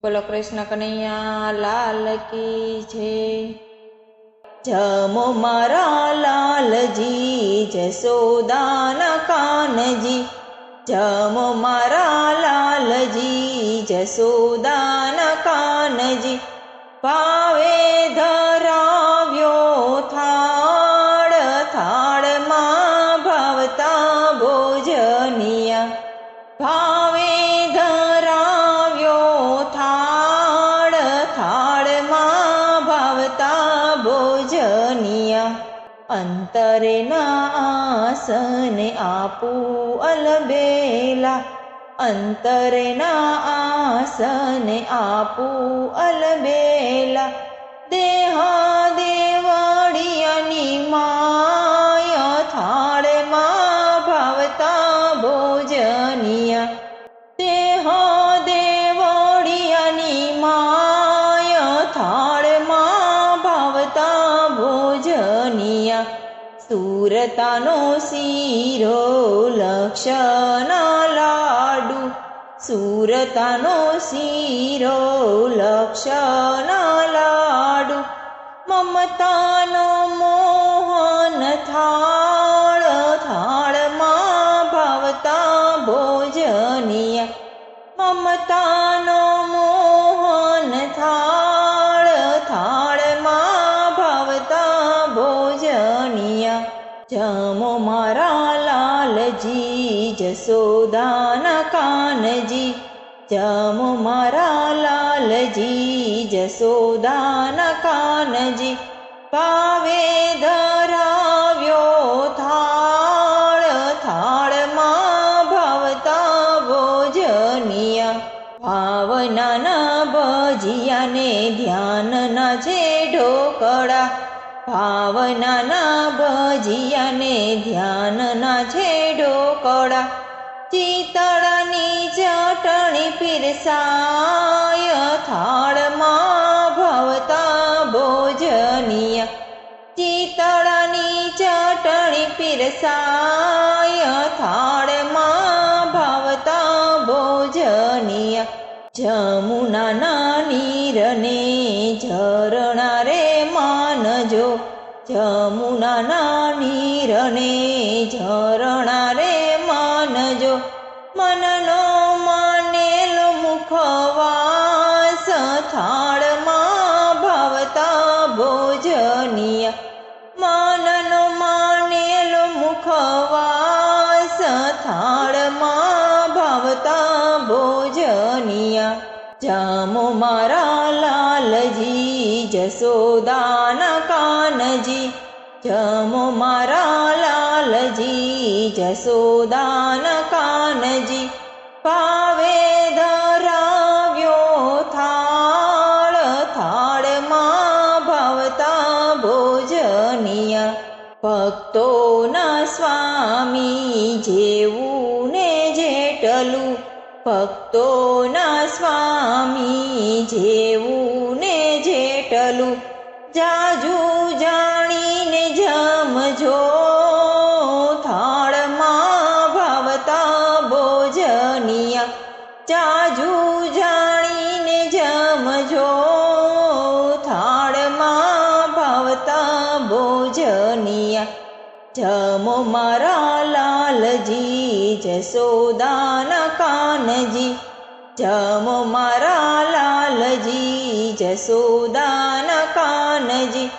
બોલો કૃષ્ણ કનૈયા લાલ કી જય। જમો મારા લાલજી જસોદાના કાનજી, જમો મારા લાલજી જસોદાના કાનજી, ભાવે ધરાવ્યો થાળ, થાળમાં ભાવતા ભોજનિયા, ભાવે ધરાવ્યો થાળ, થાળમાં ભાવતા ભોજનિયા, અંતરે ના આસને આપું અલબેલા, અંતરે ના આસને આપું અલબેલા, દેહા દેવાડિયાની માય, થાળમાં ભાવતા ભોજનિયા, દેહા દેવાડિયાની માય, થાળમાં ભાવતા ભોજનિયા, સુરતાનો શીરો લક્ષના લાડુ, સુરતાનો શીરો લક્ષના લાડુ, મમતાનો મોહન થાળ, થાળમાં ભાવતા ભોજનિયા, મમતાનો મોહન થાળ, થાળમાં ભાવતા ભોજનિયા, જમો મારા લાલજી જસોદાના કાનજી, જમો મારા લાલજી જસોદાના કાનજી, ભાવે ધરાવ્યો થાળ, થાળમાં ભાવતા ભોજનિયા, ભાવનાના ભજીયાને ધ્યાનના છે ઢોકળા, ભાવનાના ભજીયાને ધ્યાનના છે ઢોકળા, ચિતળાની ચટણી પીરસાય, થાળમાં ભાવતા ભોજનિયા, ચિતળાની ચટણી પીરસાય, થાળમાં ભાવતા ભોજનિયા, જમુનાના નીરને ઝરણા રે માનજો, જમુનાના નીરને ઝરણા રે માનજો, મનનો માનેલો મુખવાસ, થાળમાં ભાવતા ભોજનિયા, મનનો માનેલો મુખવાસ, થાળમાં ભાવતા ભોજનિયા, જમો મારા લાલજી જસોદાના કાનજી, જમો મારા લાલજી જસોદાના કાનજી, ભાવે ધરાવ્યો થાળ, થાળમાં ભાવતા ભોજનિયા, ભક્તોના સ્વામી જેવું ને જેટલું, ભક્તોના સ્વામી જેવું ને જેટલું, જાજુ જાણીને જમજો, થાળમાં ભાવતા ભોજનિયા, જાજુ જાણીને જમજો, થાળમાં ભાવતા ભોજનિયા, જમો મારા લાલજી જસોદાના કાનજી, જમો મારા લાલજી જસોદાના કાનજી,